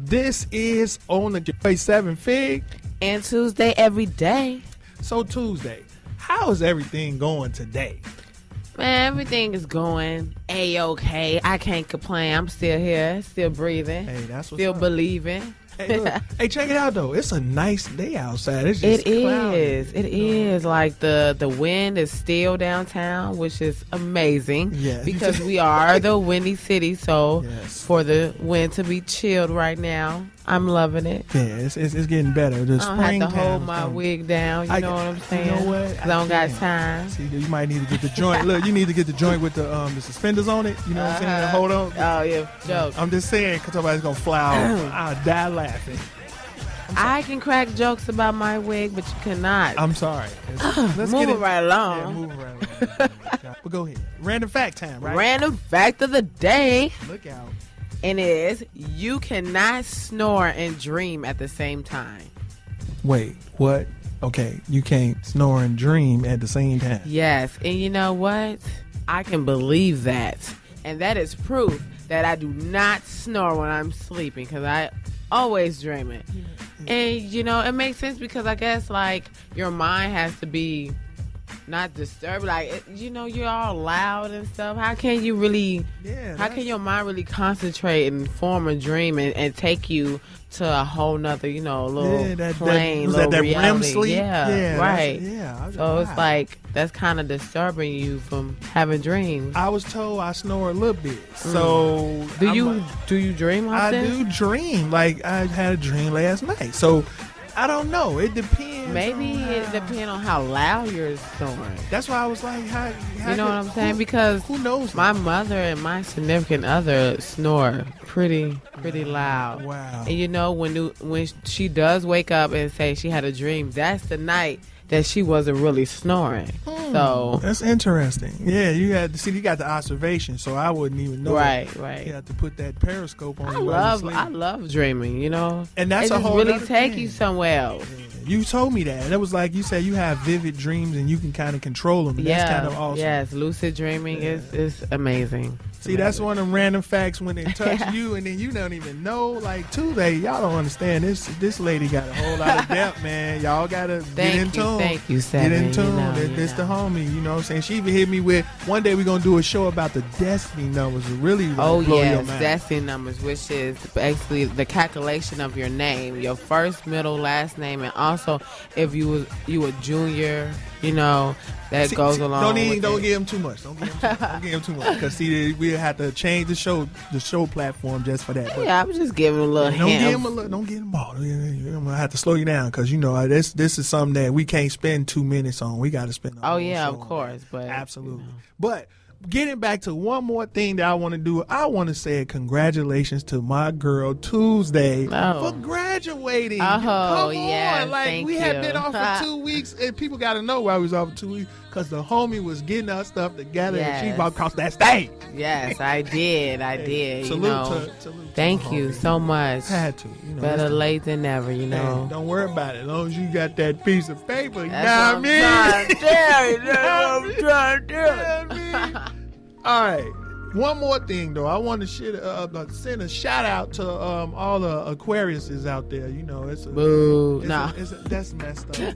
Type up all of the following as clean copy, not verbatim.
This is on the 7 Fig. And Tuesday every day. So Tuesday, how is everything going today? Man, everything is going A-okay. I can't complain. I'm still here, still breathing. Hey, that's what's still up. Believing. Hey, look. Hey, check it out though. It's a nice day outside. It's just cloudy. It is. Like the wind is still downtown, which is amazing. Yeah. Because we are the windy city, so Yes. for the wind to be chilled right now, I'm loving it. Yeah, it's getting better. The I don't have to hold springtime my coming. wig down. You know what I'm saying? You know what? 'Cause I don't got can't. time. See, you might need to get the joint. Look, you need to get the joint with the suspenders on it. You know what I'm saying? To hold on. Oh yeah, joke. I'm just saying, because somebody's gonna fly off. I'll die laughing. I can crack jokes about my wig, but you cannot. I'm sorry. Let's Moving get it. right along. Yeah, moving right along. But go ahead. Random fact time, right? Random fact of the day. Look out. And it is, you cannot snore and dream at the same time. Wait, what? Okay, you can't snore and dream at the same time. Yes, and you know what? I can believe that. And that is proof that I do not snore when I'm sleeping, because I always dream it. And, you know, it makes sense because I guess, like, your mind has to be not disturbed. Like, you're all loud and stuff. How can you really, how can your mind really concentrate and form a dream and take you to a whole nother, little plane, little that reality. REM sleep? Yeah, right. So it's wow. like, that's kind of disturbing you from having dreams. I was told I snore a little bit. So Do you dream often? I do dream. Like, I had a dream last night. So I don't know. It depends. Maybe it depends on how loud you're snoring. That's why I was like, how You know what I'm saying? Because who knows? my mother and my significant other snore pretty loud. Wow. And when she does wake up and say she had a dream, that's the night that she wasn't really snoring. So that's interesting. Yeah, you got the observation, so I wouldn't even know. Right. You have to put that periscope on. I love dreaming, And that's it a just whole really other take thing. you somewhere else. You told me that. And it was like you said you have vivid dreams and you can kind of control them. And that's kind of awesome. Yes, lucid dreaming is amazing. See, that's one of them random facts when they touch you and then you don't even know. Like Tuesday, y'all don't understand. This lady got a whole lot of depth, man. Y'all got to get in tune. Thank you, Seven. Get in tune. This the homie, you know what I'm saying? She even hit me with, one day we're going to do a show about the Destiny numbers. Really blow your mind. Destiny numbers, which is basically the calculation of your name, your first, middle, last name, and also if you a junior, that goes along. Don't give him too much. Don't give him too much. Because we have to change the show platform just for that. Yeah, I'm just giving him a little hint. Don't get him all. I'm gonna have to slow you down because this is something that we can't spend 2 minutes on. We got to spend. Of course, but absolutely. But getting back to one more thing that I want to do, I want to say congratulations to my girl Tuesday for graduating. Come on, we had been off for 2 weeks, and people got to know why we was off for 2 weeks because the homie was getting our stuff together and she about across that stage. Yes, I did. Salute Thank you so much. Had to. Better late than never. Hey, don't worry about it. As long as you got that piece of paper, you know what I mean? I'm trying to tell you. All right. One more thing, though. I want to send a shout out to all the Aquariuses out there. Boo. That's messed up.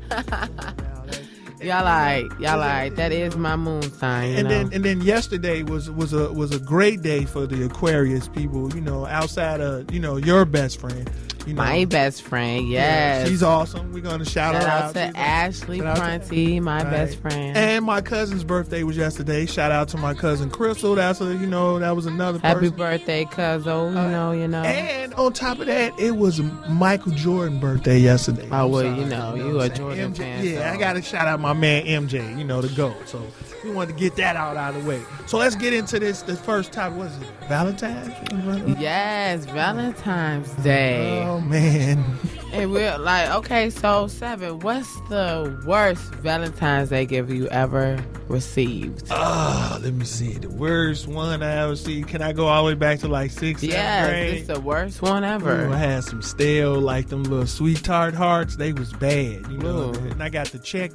Y'all like that is my moon sign. And then yesterday was a great day for the Aquarius people. Outside of your best friend. My best friend, yes. She's awesome. We're gonna shout her out. Shout out to Ashley Prunty, my best friend. And my cousin's birthday was yesterday. Shout out to my cousin Crystal. That was another person. Happy birthday, cousin. You know. And on top of that, it was Michael Jordan's birthday yesterday. Oh well, you a Jordan MJ, fan. Yeah, so. I gotta shout out my man MJ. The GOAT. So we wanted to get that out of the way. So let's get into this. The first topic, what is it? Valentine's? Yes, Valentine's Day. Oh man. And we're like, okay, so Seven, what's the worst Valentine's Day gift you ever received? Let me see. The worst one I ever see. Can I go all the way back to like 6th, 7th grade? Yes, it's the worst one ever. Ooh, I had some stale, like them little sweet tart hearts. They was bad, And I got the check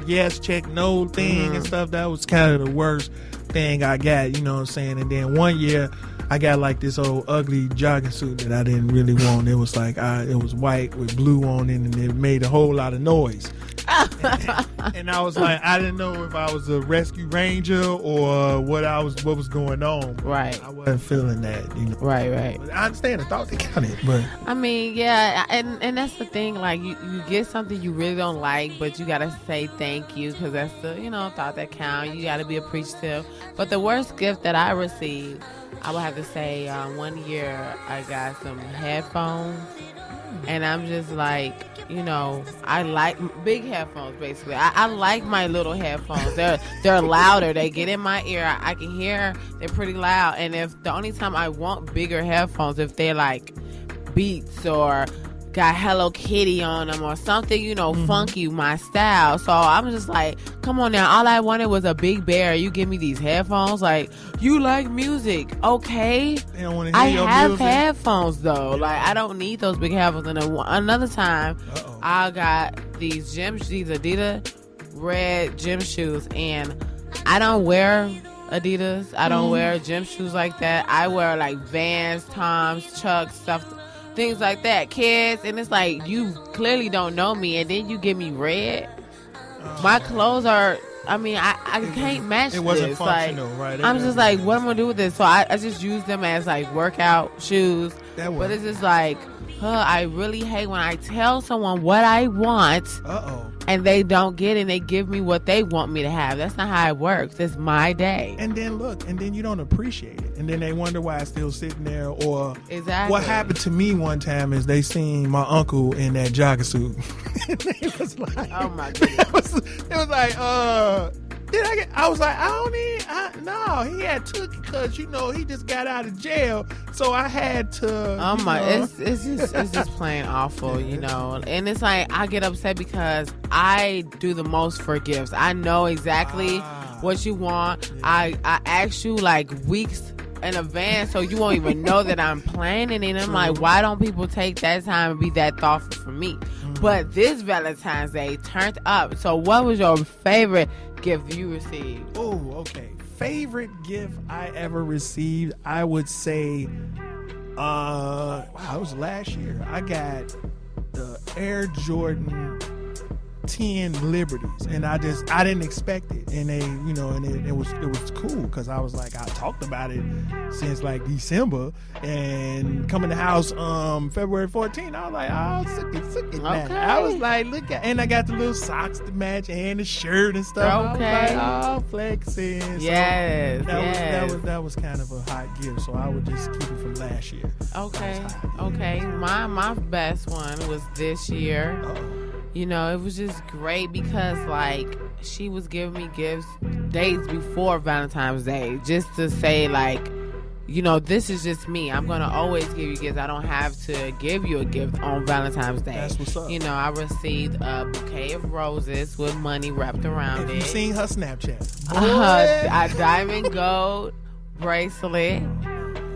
yes, check no thing and stuff. That was kind of the worst thing I got, you know what I'm saying? And then one year, I got like this old ugly jogging suit that I didn't really want. It was like it was white with blue on it, and it made a whole lot of noise. And I was like, I didn't know if I was a rescue ranger or what was going on. Right. I wasn't feeling that, you know. Right. But I understand the thought that counted, but I mean, yeah, and that's the thing. Like, you get something you really don't like, but you gotta say thank you because that's the thought that count. You gotta be appreciative. But the worst gift that I received, I would have to say, 1 year I got some headphones, and I'm just like, I like big headphones. Basically, I like my little headphones. They're louder. They get in my ear. I can hear. They're pretty loud. And if the only time I want bigger headphones, if they're like Beats or got Hello Kitty on them or something, funky, my style. So I'm just like, come on now. All I wanted was a big bear. You give me these headphones. Like, you like music. Okay. They don't want to hear your have music. Headphones though. Like, I don't need those big headphones. And another time, I got these Adidas red gym shoes, and I don't wear Adidas. I don't wear gym shoes like that. I wear like Vans, Toms, Chucks, stuff, things like that, kids. And it's like, you clearly don't know me, and then you give me red. My clothes are, I can't match this. It wasn't functional, right? I'm just like, what am I gonna do with this? So I just use them as like workout shoes. But it's just like, I really hate when I tell someone what I want and they don't get it and they give me what they want me to have. That's not how it works. It's my day. And then you don't appreciate it. And then they wonder why it's still sitting there. Or exactly. What happened to me one time is they seen my uncle in that jogger suit. And they was like, oh my goodness. It was like, I was like, no, he had took it because, he just got out of jail. So I had to. Oh my, it's just plain awful, And it's like, I get upset because I do the most for gifts. I know exactly what you want. I ask you like weeks in advance, so you won't even know that I'm planning it. I'm like, why don't people take that time and be that thoughtful for me? But this Valentine's Day turned up. So what was your favorite gift you received? Oh, okay. Favorite gift I ever received, I would say, it was last year. I got the Air Jordan 10 Liberties, and I didn't expect it, and they, and it was cool because I was like, I talked about it since like December, and coming to the house February 14th, I was like, oh, sick it, man. I was like, look at, and I got the little socks to match and the shirt and stuff. Okay. I was like, oh, flexing. Yes. That was kind of a hot gift, so I would just keep it from last year. Okay. My best one was this year. It was just great because, like, she was giving me gifts days before Valentine's Day just to say, like, this is just me. I'm going to always give you gifts. I don't have to give you a gift on Valentine's Day. That's what's up. I received a bouquet of roses with money wrapped around it. You've seen her Snapchat. A diamond gold bracelet.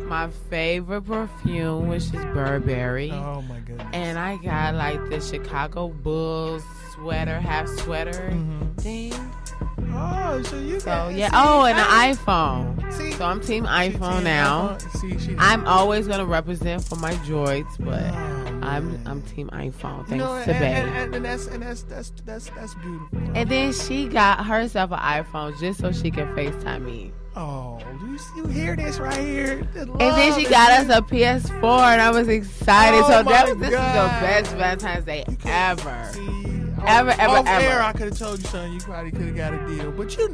My favorite perfume, which is Burberry. Oh my goodness. And I got like the Chicago Bulls sweater, half sweater thing. Oh, so you got and an iPhone. So I'm team iPhone now. I'm always gonna represent for my droids, but I'm team iPhone. Thanks to Bae. And that's beautiful. And then she got herself an iPhone just so she can FaceTime me. Oh, you hear this right here? And then she got us a PS4, and I was excited. This is the best Valentine's Day ever. Ever. Air, I could have told you something. You probably could have got a deal, but you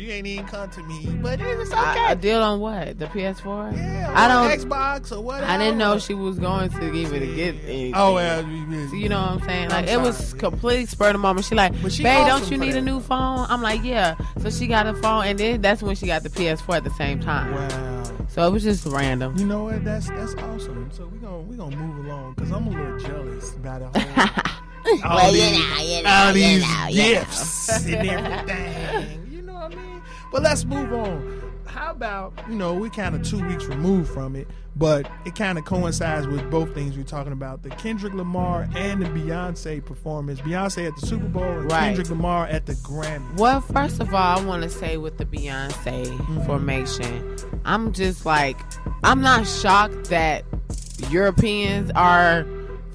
ain't even come to me. But it's okay. A deal on what? The PS4? Yeah, I don't Xbox or whatever. I didn't know she was going to even get anything. Oh well, so you know what I'm saying? Like, it was completely spur of the moment. She like, babe, don't you need a new phone? I'm like, yeah. So she got a phone, and then that's when she got the PS4 at the same time. Wow. So it was just random. You know what? That's awesome. So we gonna move along because I'm a little jealous about it whole. all these gifts and everything. You know what I mean? But let's move on. How about, we kind of 2 weeks removed from it, but it kind of coincides with both things we're talking about, the Kendrick Lamar and the Beyonce performance. Beyonce at the Super Bowl and Kendrick Lamar at the Grammy. Well, first of all, I want to say with the Beyonce formation, I'm just like, I'm not shocked that Europeans are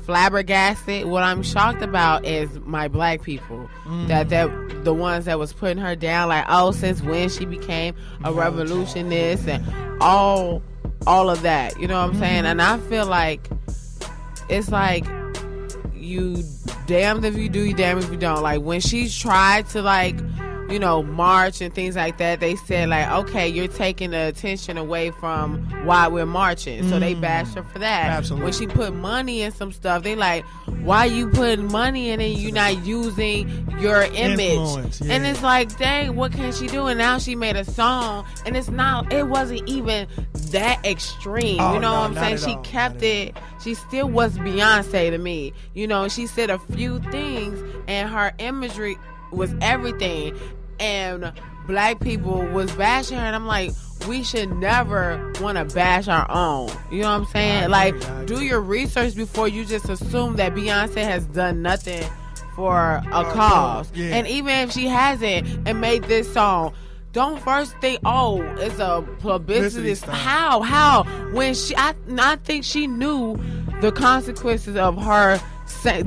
flabbergasted. What I'm shocked about is my black people, that the ones that was putting her down, like, oh, since when she became a revolutionist and all of that, you know what I'm saying? And I feel like it's like, you damned if you do, you damned if you don't. Like, when she tried to, like, march and things like that, they said, like, okay, you're taking the attention away from why we're marching. So they bashed her for that. Absolutely. When she put money in some stuff, they like, why you putting money in it? You're not using your image. Yeah. And it's like, dang, what can she do? And now she made a song, and it wasn't even that extreme. Oh, you know no, what I'm saying? She kept it. She still was Beyonce to me. She said a few things, and her imagery was everything. And black people was bashing her, and I'm like, we should never want to bash our own. You know what I'm saying? Like, do your research before you just assume that Beyonce has done nothing for a cause. Yeah. And even if she hasn't and made this song, don't first think, oh, it's a publicity. How? When I think she knew the consequences of her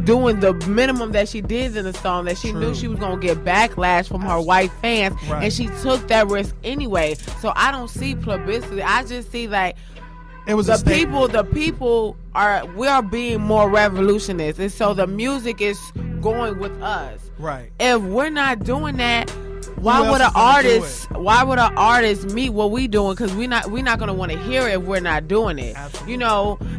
doing the minimum that she did in the song, that she knew she was going to get backlash from her white fans, and she took that risk anyway. So I don't see publicity. I just see like it was the people we are being more revolutionists, and so the music is going with us. Right. If we're not doing that, why would an artist meet what we doing? Because we're not going to want to hear it if we're not doing it. Absolutely.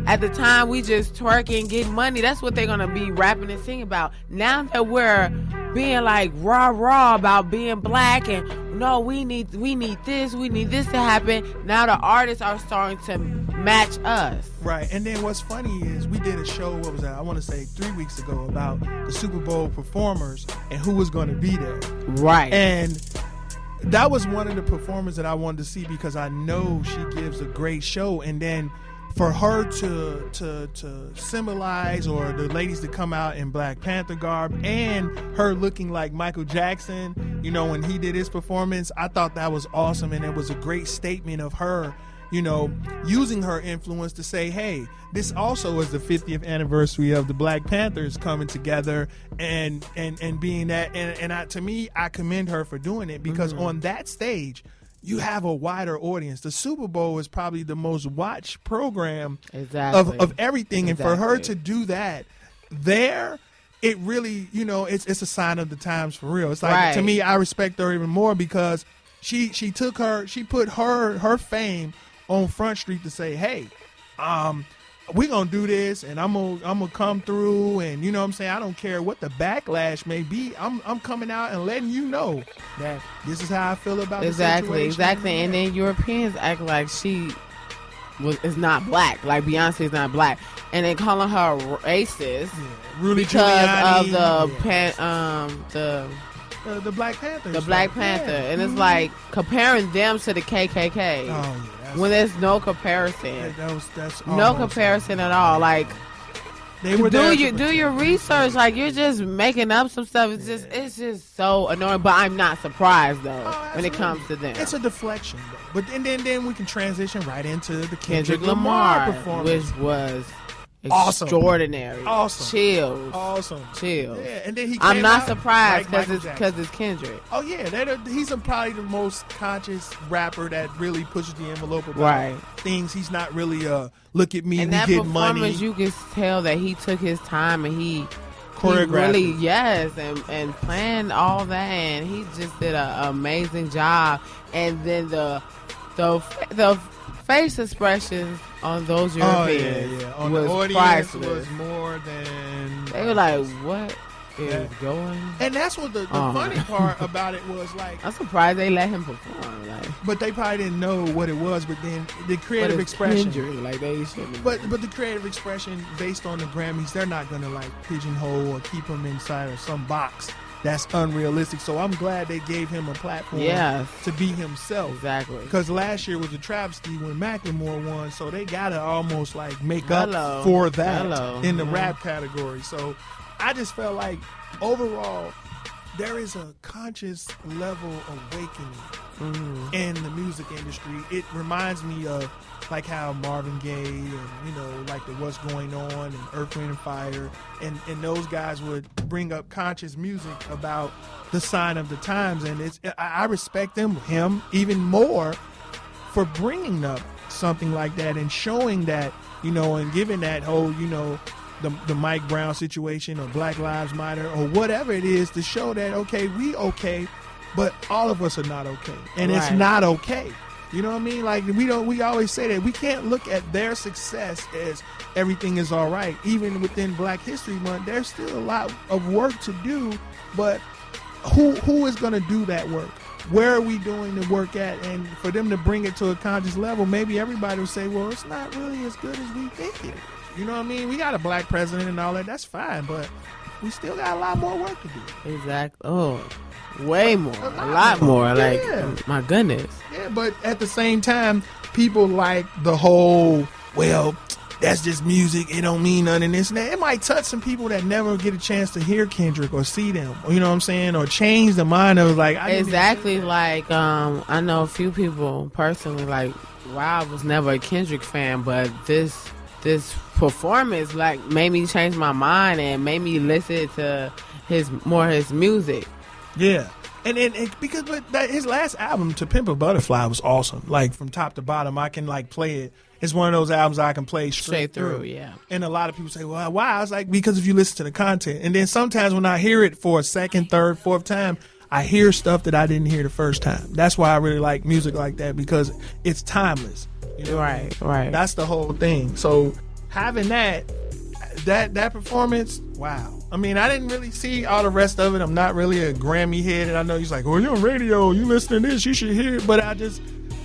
At the time we just twerking and getting money, that's what they're going to be rapping and singing about. Now that we're being like rah about being black, and no, we need this to happen, now the artists are starting to match us. Right. And then what's funny is we did a show, what was that? I want to say 3 weeks ago, about the Super Bowl performers and who was going to be there. Right. And that was one of the performers that I wanted to see, because I know she gives a great show. And then for her to symbolize, or the ladies to come out in Black Panther garb, and her looking like Michael Jackson, when he did his performance, I thought that was awesome. And it was a great statement of her, using her influence to say, hey, this also is the 50th anniversary of the Black Panthers coming together and being that. And to me, I commend her for doing it, because on that stage, you have a wider audience. The Super Bowl is probably the most watched program of everything. And for her to do that there, it really, it's a sign of the times for real. It's like, to me, I respect her even more, because she put her fame on Front Street to say, hey, we're going to do this, and I'm gonna come through, and you know what I'm saying, I don't care what the backlash may be. I'm coming out and letting you know that this is how I feel about the situation. Exactly. And then Europeans act like she is not black, like Beyonce is not black, and they calling her racist because of the Black Panthers. The Black Panther. And it's like comparing them to the KKK. Oh, yeah. When there's no comparison. That's no comparison at all. Like, they were do your research. Like, you're just making up some stuff. It's just so annoying. But I'm not surprised though when it comes to them. It's a deflection though. But then we can transition right into the Kendrick Lamar performance, which was extraordinary. Awesome. Chills. Awesome. Chills. Yeah, and then I'm not surprised because it's Kendrick. Oh yeah, he's probably the most conscious rapper that really pushes the envelope about things. He's not really look at me, and we that get money. You can tell that he took his time and he choreographed and planned all that, and he just did an amazing job. And then the face expressions on those Europeans on was the audience priceless. Was more than they were like, what is going? And that's what the funny part about it was, like, I'm surprised they let him perform. But they probably didn't know what it was. But then the creative expression, like they shouldn't. But the creative expression based on the Grammys, they're not gonna like pigeonhole or keep him inside of some box. that's unrealistic. So I'm glad they gave him a platform to be himself. Exactly. Because last year was a travesty when Macklemore won, so they gotta almost like make up for that in the rap category. So I just felt like overall there is a conscious level awakening in the music industry. It reminds me of like how Marvin Gaye and, like the What's Going On and Earth, Wind & Fire and those guys would bring up conscious music about the sign of the times. And I respect him even more for bringing up something like that and showing that, and giving that whole, the Mike Brown situation or Black Lives Matter or whatever it is to show that, okay, we okay, but all of us are not okay. And it's not okay. You know what I mean? Like we always say that we can't look at their success as everything is all right. Even within Black History Month, there's still a lot of work to do, but who is going to do that work? Where are we doing the work at? And for them to bring it to a conscious level, maybe everybody will say, well, it's not really as good as we think it is. You know what I mean? We got a Black president and all that. That's fine, but we still got a lot more work to do. Exactly. Oh, way more. A lot more. Like, my goodness. Yeah, but at the same time, people like the whole, well, that's just music. It don't mean nothing. This and that. It might touch some people that never get a chance to hear Kendrick or see them. You know what I'm saying? Or change the mind of like. Exactly. Like, I know a few people personally, like, wow, I was never a Kendrick fan, but this performance like made me change my mind and made me listen to his music. Yeah. And because his last album, To Pimp a Butterfly, was awesome. Like from top to bottom, I can like play it. It's one of those albums I can play straight through. Yeah. And a lot of people say, well, why? I was like, because if you listen to the content. And then sometimes when I hear it for a second, third, fourth time, I hear stuff that I didn't hear the first time. That's why I really like music like that, because it's timeless. Right. That's the whole thing. So having that performance, wow. I mean, I didn't really see all the rest of it. I'm not really a Grammy head, and I know he's like, well, you're on radio, you listen to this, you should hear it. But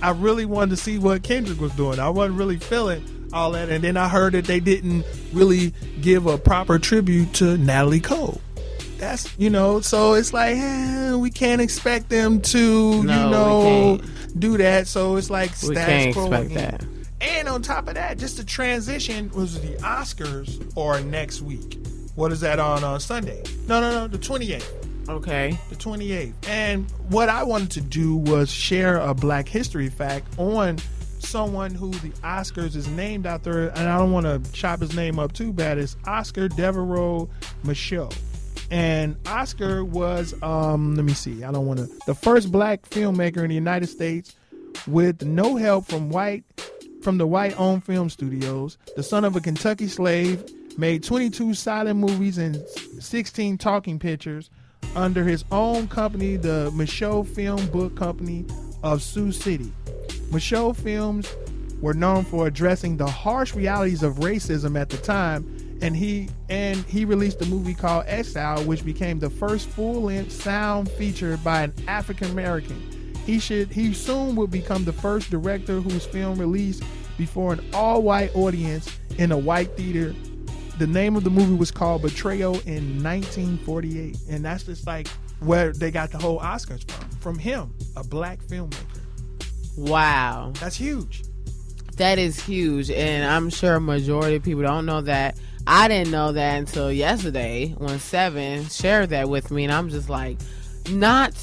I really wanted to see what Kendrick was doing. I wasn't really feeling all that. And then I heard that they didn't really give a proper tribute to Natalie Cole. That's, so it's like, we can't expect them to, do that. So it's like status quo. We can't expect that. And on top of that, just the transition was the Oscars or next week. What is that on Sunday? No, the 28th. Okay. The 28th. And what I wanted to do was share a Black history fact on someone who the Oscars is named after, and I don't want to chop his name up too bad. It's Oscar Devereaux Michaud. And Oscar was, the first Black filmmaker in the United States with no help from the white-owned film studios. The son of a Kentucky slave, made 22 silent movies and 16 talking pictures under his own company, the Michaud Film Book Company of Sioux City. Michaud films were known for addressing the harsh realities of racism at the time, and he released a movie called Exile, which became the first full-length sound feature by an African American. He soon would become the first director whose film released before an all-white audience in a white theater. The name of the movie was called Betrayal in 1948, and that's just like where they got the whole Oscars from him, a Black filmmaker. Wow, that's huge. That is huge, and I'm sure a majority of people don't know that. I didn't know that until yesterday when Seven shared that with me, and I'm just like, not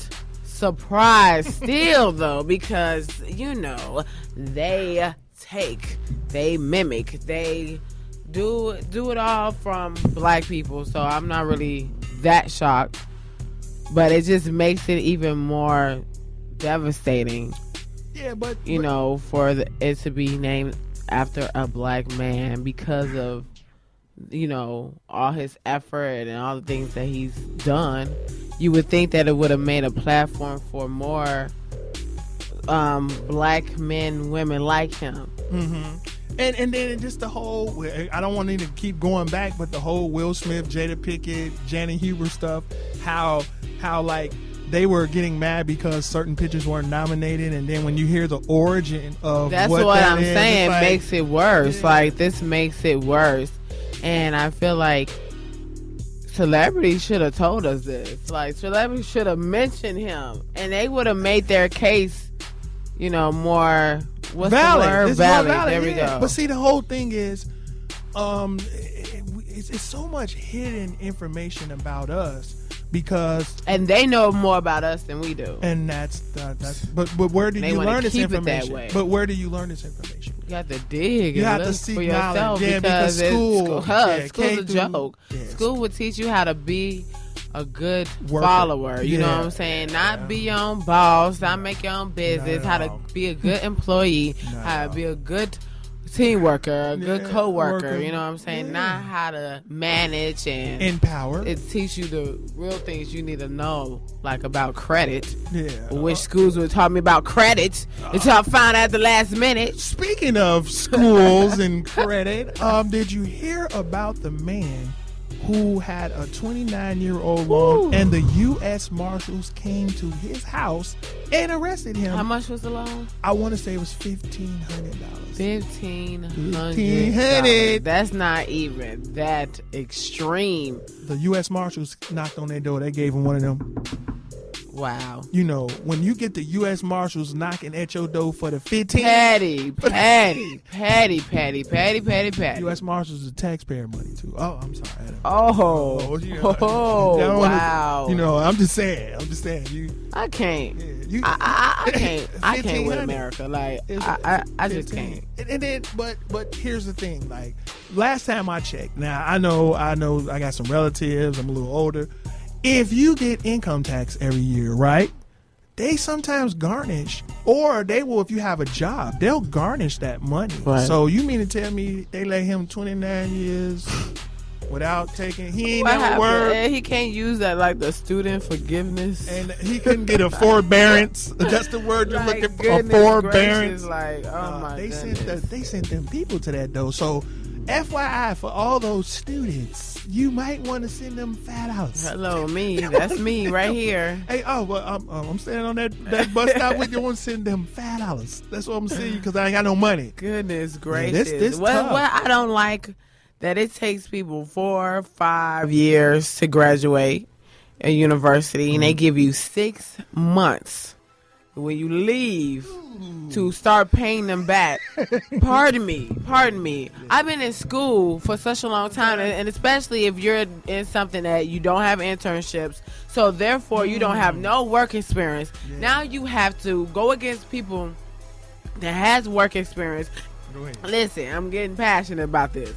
surprised still though, because they mimic, they do it all from Black people, so I'm not really that shocked, but it just makes it even more devastating. Yeah, but for it to be named after a Black man because of all his effort and all the things that he's done. You would think that it would have made a platform for more Black men, women like him. Mm-hmm. And then just the whole, I don't want to keep going back, but the whole Will Smith, Jada Pinkett, Janet Huber stuff, how like they were getting mad because certain pictures weren't nominated, and then when you hear the origin of that's what I'm saying, like, makes it worse. Yeah. Like, this makes it worse. And I feel like celebrities should have told us this. Like, celebrities should have mentioned him, and they would have made their case, more valid. The word? Valid. There we go. But see, the whole thing is, it's so much hidden information about us and they know more about us than we do. And that's but where do you learn this information? But where do you learn this information? You have to dig. You and have to seek for yourself knowledge. Because school's a joke. Yeah. School would teach you how to be a good follower. You know what I'm saying? Not be your own boss, not make your own business, how to be a good employee, how to be a good team worker, a good co-worker, you know what I'm saying? Not how to manage and empower. It teach you the real things you need to know, like about credit. Yeah. Which schools would taught me about credit until I found out at the last minute. Speaking of schools and credit, did you hear about the man who had a 29-year-old loan, and the U.S. Marshals came to his house and arrested him? How much was the loan? I want to say it was $1,500. $1,500. That's not even that extreme. The U.S. Marshals knocked on their door. They gave him one of them. Wow. When you get the U.S. Marshals knocking at your door for the 15... Patty. U.S. Marshals is taxpayer money, too. Oh, I'm sorry, Adam. Wow. I'm just saying. I can't. Yeah, I can't with America. Like, I just can't. And then, but here's the thing. Like, last time I checked, now I know I got some relatives, I'm a little older. If you get income tax every year, right, they sometimes garnish, or they will, if you have a job, they'll garnish that money. Right. So you mean to tell me they let him 29 years without taking, he ain't never worked? And he can't use that like the student forgiveness. And he couldn't get a forbearance. That's the word you're looking for, a forbearance. Like, goodness. They sent them people to that, though. So FYI, for all those students, you might want to send them fat outs. Hello, me. That's me right here. Hey, I'm standing on that bus stop with you. I want to send them fat outs. That's what I'm saying, because I ain't got no money. Goodness gracious. This what I don't like, that it takes people 4 or 5 years to graduate a university, and they give you 6 months when you leave to start paying them back. Pardon me. I've been in school for such a long time, and especially if you're in something that you don't have internships, so therefore you don't have no work experience. Now you have to go against people that has work experience. Listen, I'm getting passionate about this.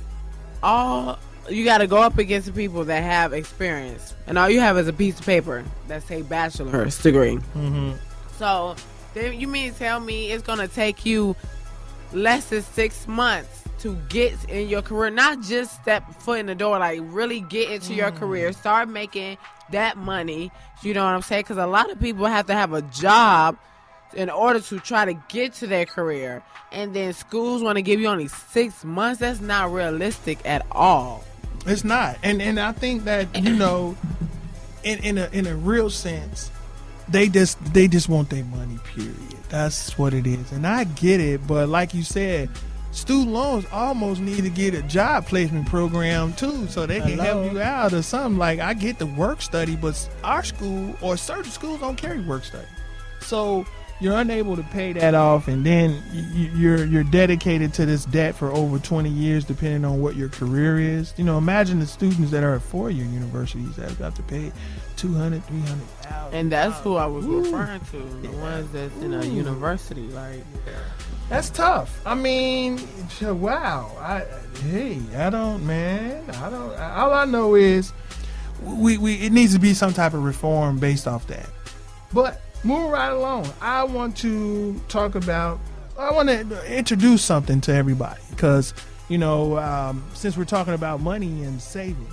You got to go up against the people that have experience, and all you have is a piece of paper that say bachelor's degree. So then you mean to tell me it's going to take you less than 6 months to get in your career, not just step foot in the door, like really get into your career, start making that money, you know what I'm saying? Because a lot of people have to have a job in order to try to get to their career, and then schools want to give you only 6 months. That's not realistic at all. It's not. And I think that, in a real sense, they just want their money, period. That's what it is. And I get it, but like you said, student loans almost need to get a job placement program too, so they can help you out or something. Like, I get the work study, but our school or certain schools don't carry work study. So you're unable to pay that off, and then you're dedicated to this debt for over 20 years, depending on what your career is. Imagine the students that are at four-year universities that have to pay $200,000, $300,000. And that's who I was referring to, the ones that's in a university. Like, that's tough. I mean, wow. All I know is it needs to be some type of reform based off that. But moving right along, I want to introduce something to everybody, because, since we're talking about money and saving,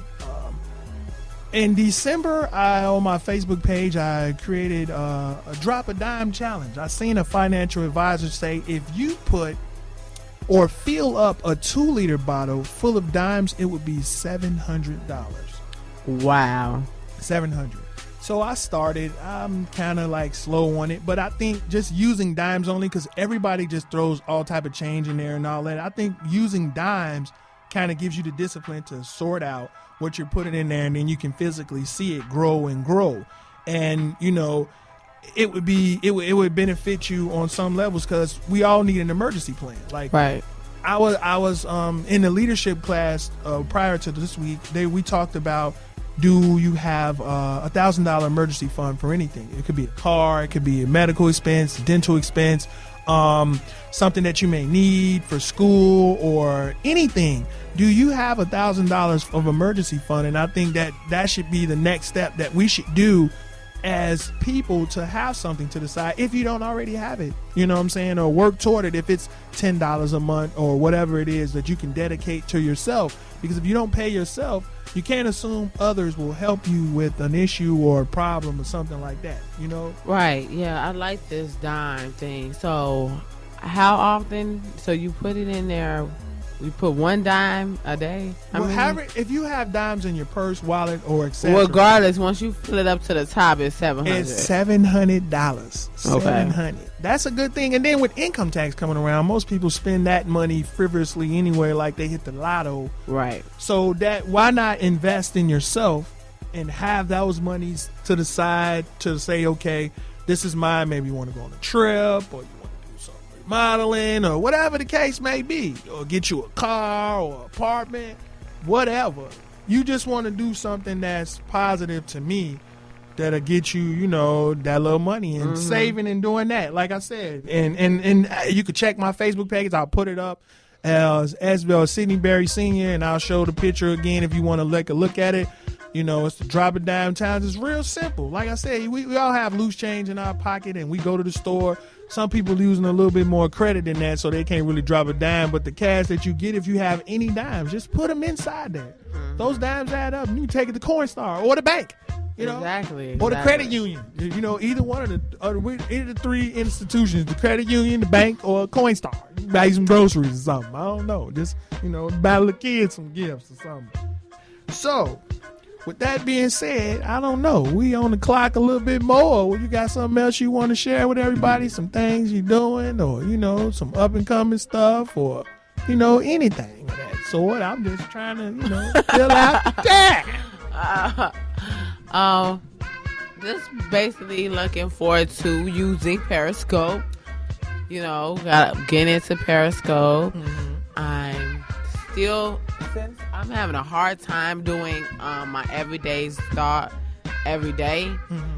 in December, on my Facebook page, I created a drop a dime challenge. I seen a financial advisor say, if you put or fill up a 2-liter bottle full of dimes, it would be $700. Wow. $700. So I started. I'm kind of like slow on it, but I think just using dimes only, because everybody just throws all type of change in there and all that. I think using dimes kind of gives you the discipline to sort out what you're putting in there, and then you can physically see it grow and grow. And, you know, it would benefit you on some levels because we all need an emergency plan. Like, right. I was in the leadership class prior to this week. We talked about, do you have $1,000 emergency fund for anything? It could be a car, it could be a medical expense, dental expense, something that you may need for school or anything. Do you have $1,000 of emergency fund? And I think that should be the next step that we should do as people, to have something to the side if you don't already have it, you know what I'm saying, or work toward it if it's $10 a month or whatever it is that you can dedicate to yourself. Because if you don't pay yourself, you can't assume others will help you with an issue or a problem or something like that, you know? Right. Yeah, I like this dime thing. So how often? So you put it in there, you put one dime a day? If you have dimes in your purse, wallet, or etc. Regardless, once you fill it up to the top, it's $700. It's $700. $700. That's a good thing. And then with income tax coming around, most people spend that money frivolously anyway, like they hit the lotto. Right. So why not invest in yourself and have those monies to the side to say, okay, this is mine. Maybe you want to go on a trip, or you modeling, or whatever the case may be, or get you a car or apartment, whatever. You just want to do something that's positive to me, that'll get you, you know, that little money, and saving and doing that, like I said. And you could check my Facebook page. I'll put it up as Sidney Berry Sr., and I'll show the picture again if you want to look at it. You know, it's the drop of dime times. It's real simple. Like I said, we all have loose change in our pocket, and we go to the store. Some people using a little bit more credit than that, so they can't really drop a dime. But the cash that you get, if you have any dimes, just put them inside there. Those dimes add up, and you can take it to Coinstar or the bank. You know, exactly. Or the credit union. You know, either one of the three institutions: the credit union, the bank, or Coinstar. You buy some groceries or something. I don't know. Just, you know, buy the kids some gifts or something. So, with that being said, I don't know. We on the clock a little bit more. You got something else you want to share with everybody? Some things you're doing, or, you know, some up and coming stuff, or, you know, anything of that sort. I'm just trying to, you know, fill out the time. Just basically looking forward to using Periscope. You know, gotta get into Periscope. I'm having a hard time doing my everyday's thought every day.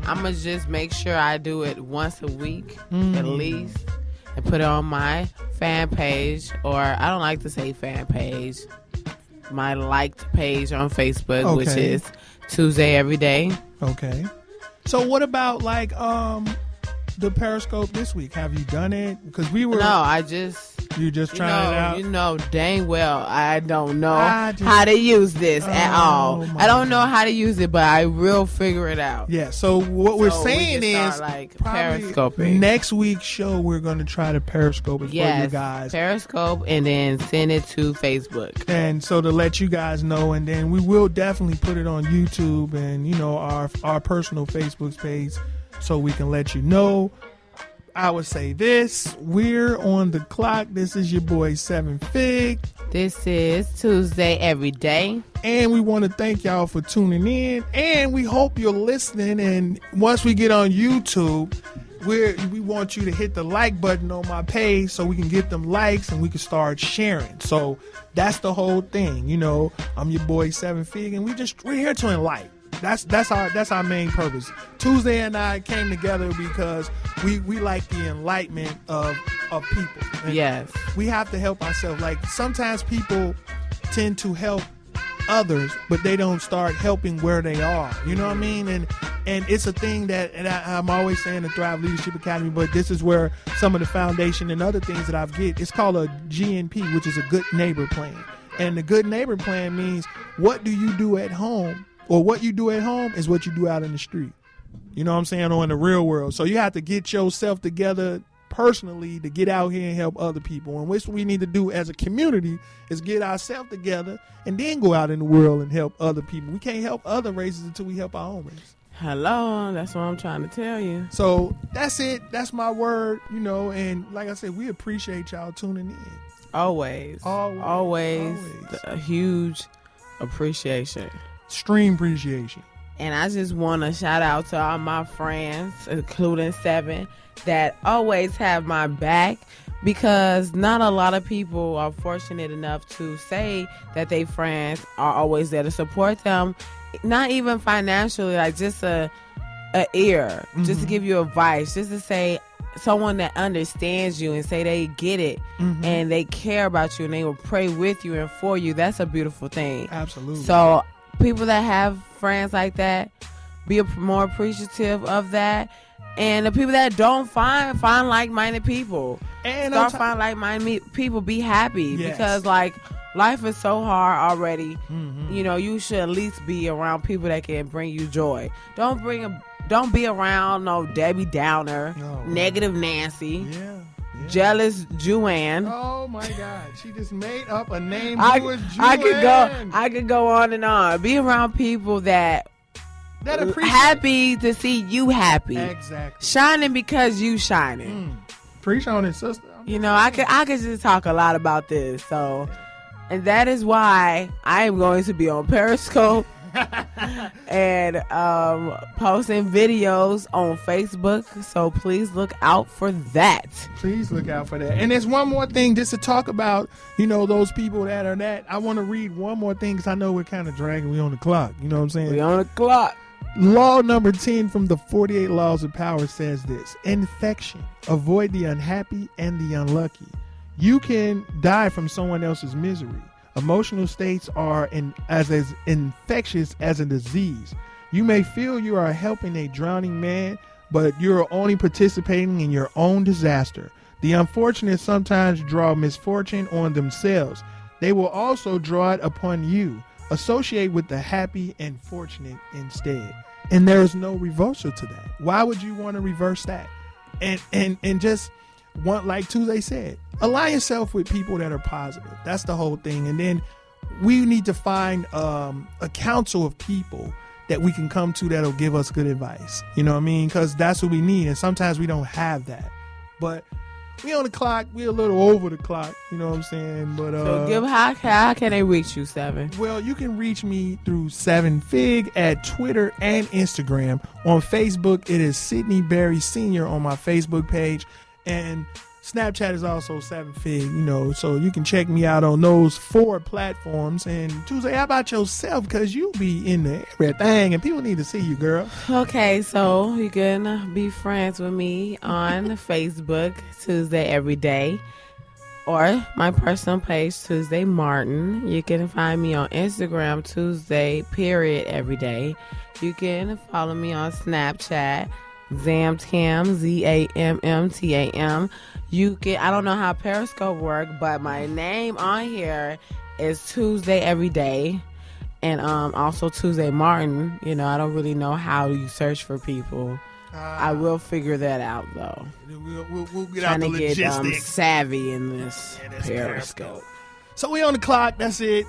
I'm gonna just make sure I do it once a week at least, and put it on my fan page, or I don't like to say fan page, my liked page on Facebook, which is Tuesday Every Day. Okay. So what about like the Periscope this week? Have you done it? Because we were. No, you just trying it out? You know dang well I don't know how to use this at all. I don't know how to use it, but I will figure it out. Yeah, so what we're saying is like Periscoping. Next week's show, we're going to try to Periscope it for you guys. Periscope, and then send it to Facebook. And so to let you guys know, and then we will definitely put it on YouTube and, you know, our personal Facebook page, so we can let you know. I would say this: we're on the clock. This is your boy sevenfigz. This is Tuesday Every Day. And we want to thank y'all for tuning in. And we hope you're listening. And once we get on YouTube, we want you to hit the like button on my page so we can get them likes and we can start sharing. So that's the whole thing. You know, I'm your boy sevenfigz, and we're here to enlighten. That's our main purpose. Tuesday and I came together because we like the enlightenment of people. And yes. We have to help ourselves. Like, sometimes people tend to help others, but they don't start helping where they are. You know what I mean? And it's a thing that, and I'm always saying the Thrive Leadership Academy, but this is where some of the foundation and other things that I've get. It's called a GNP, which is a Good Neighbor Plan. And the Good Neighbor Plan means, what do you do at home? Or what you do at home is what you do out in the street. You know what I'm saying? Or in the real world. So you have to get yourself together personally to get out here and help other people. And what we need to do as a community is get ourselves together and then go out in the world and help other people. We can't help other races until we help our own race. Hello, that's what I'm trying to tell you. So that's it. That's my word, and like I said, we appreciate y'all tuning in. Always. A huge appreciation. Extreme appreciation. And I just want to shout out to all my friends, including Seven, that always have my back, because not a lot of people are fortunate enough to say that their friends are always there to support them, not even financially, like just a ear, just to give you advice, just to say someone that understands you and say they get it and they care about you and they will pray with you and for you. That's a beautiful thing. Absolutely. So people that have friends like that, be more appreciative of that. And the people that don't find like-minded people. And start finding like-minded people. Be happy. Yes. Because life is so hard already. You should at least be around people that can bring you joy. Don't be around no Debbie Downer, negative Nancy, jealous Juan. Oh my God, she just made up a name. I could go on and on. Be around people that appreciate, happy to see you happy. Exactly. Shining because you shining. Preach on it, sister. I could just talk a lot about this. So, and that is why I am going to be on Periscope and posting videos on Facebook. So please look out for that. Please look out for that. And there's one more thing just to talk about, those people that are that. I want to read one more thing because I know we're kind of dragging. We on the clock. You know what I'm saying? We on the clock. Law number 10 from the 48 Laws of Power says this: infection. Avoid the unhappy and the unlucky. You can die from someone else's misery. Emotional states are as infectious as a disease. You may feel you are helping a drowning man, but you're only participating in your own disaster. The unfortunate sometimes draw misfortune on themselves. They will also draw it upon you. Associate with the happy and fortunate instead. And there is no reversal to that. Why would you want to reverse that? And just want, like Tuesday said, align yourself with people that are positive. That's the whole thing. And then we need to find a council of people that we can come to that'll give us good advice. You know what I mean? Because that's what we need. And sometimes we don't have that. But we on the clock. We're a little over the clock. You know what I'm saying? But so how can they reach you, Seven? Well, you can reach me through sevenfigz at Twitter and Instagram. On Facebook, it is Sidney Berry Sr. on my Facebook page. And Snapchat is also sevenfigz, so you can check me out on those 4 platforms. And Tuesday, how about yourself? Because you be in everything and people need to see you, girl. Okay, so you can be friends with me on Facebook, Tuesday Every Day, or my personal page, Tuesday Martin. You can find me on Instagram, Tuesday Every Day. You can follow me on Snapchat, Zamtam, ZAMMTAM. I don't know how Periscope work, but my name on here is Tuesday Every Day, and also Tuesday Martin. I don't really know how you search for people. I will figure that out though. We'll get out the logistics. Get savvy in this Periscope. So we on the clock. That's it.